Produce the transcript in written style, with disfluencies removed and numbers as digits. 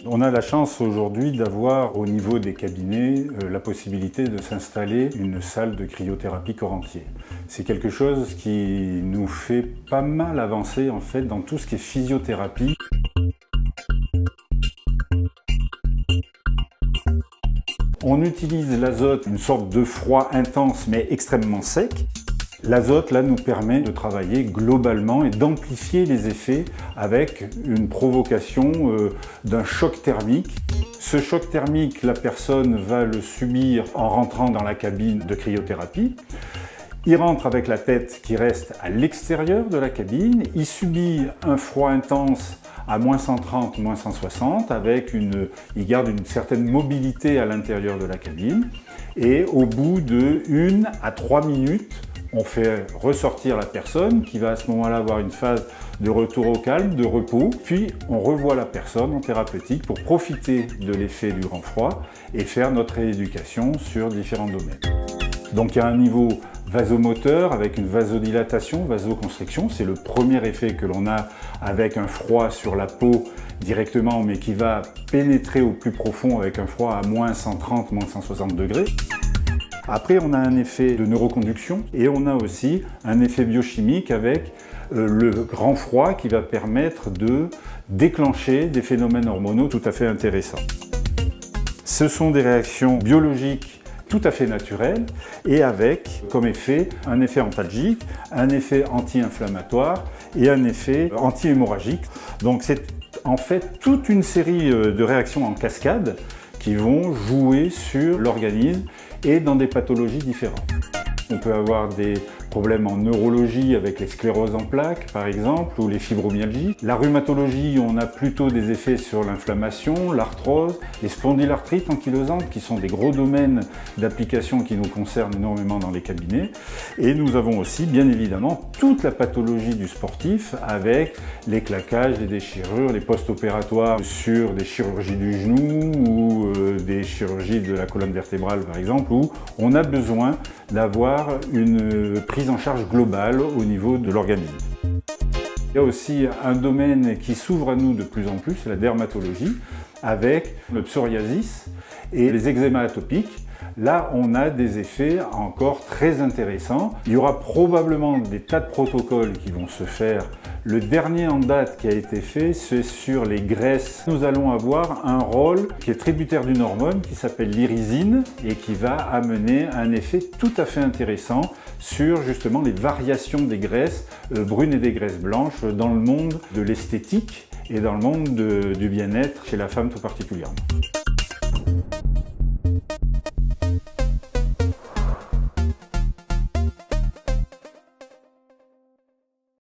On a la chance aujourd'hui d'avoir au niveau des cabinets la possibilité de s'installer une salle de cryothérapie corps entier. C'est quelque chose qui nous fait pas mal avancer en fait dans tout ce qui est physiothérapie. On utilise l'azote, une sorte de froid intense mais extrêmement sec. L'azote là nous permet de travailler globalement et d'amplifier les effets avec une provocation d'un choc thermique. Ce choc thermique, la personne va le subir en rentrant dans la cabine de cryothérapie. Il rentre avec la tête qui reste à l'extérieur de la cabine, il subit un froid intense à moins 130, moins 160, il garde une certaine mobilité à l'intérieur de la cabine, et au bout de 1 à 3 minutes, on fait ressortir la personne qui va à ce moment-là avoir une phase de retour au calme, de repos, puis on revoit la personne en thérapeutique pour profiter de l'effet du grand froid et faire notre rééducation sur différents domaines. Donc il y a un niveau vasomoteur avec une vasodilatation, vasoconstriction, c'est le premier effet que l'on a avec un froid sur la peau directement, mais qui va pénétrer au plus profond avec un froid à moins 130, moins 160 degrés. Après, on a un effet de neuroconduction et on a aussi un effet biochimique avec le grand froid qui va permettre de déclencher des phénomènes hormonaux tout à fait intéressants. Ce sont des réactions biologiques tout à fait naturelles et avec comme effet un effet antalgique, un effet anti-inflammatoire et un effet anti-hémorragique. Donc c'est en fait toute une série de réactions en cascade qui vont jouer sur l'organisme et dans des pathologies différentes. On peut avoir des problèmes en neurologie avec les scléroses en plaques par exemple ou les fibromyalgies. La rhumatologie, on a plutôt des effets sur l'inflammation, l'arthrose, les spondylarthrites ankylosantes qui sont des gros domaines d'application qui nous concernent énormément dans les cabinets. Et nous avons aussi bien évidemment toute la pathologie du sportif avec les claquages, les déchirures, les post-opératoires sur des chirurgies du genou ou des chirurgies de la colonne vertébrale par exemple où on a besoin d'avoir une prise en charge globale au niveau de l'organisme. Il y a aussi un domaine qui s'ouvre à nous de plus en plus, c'est la dermatologie, avec le psoriasis et les eczémas atopiques. Là, on a des effets encore très intéressants. Il y aura probablement des tas de protocoles qui vont se faire. Le dernier en date qui a été fait, c'est sur les graisses. Nous allons avoir un rôle qui est tributaire d'une hormone qui s'appelle l'irisine et qui va amener un effet tout à fait intéressant sur justement les variations des graisses brunes et des graisses blanches dans le monde de l'esthétique et dans le monde du bien-être chez la femme tout particulièrement.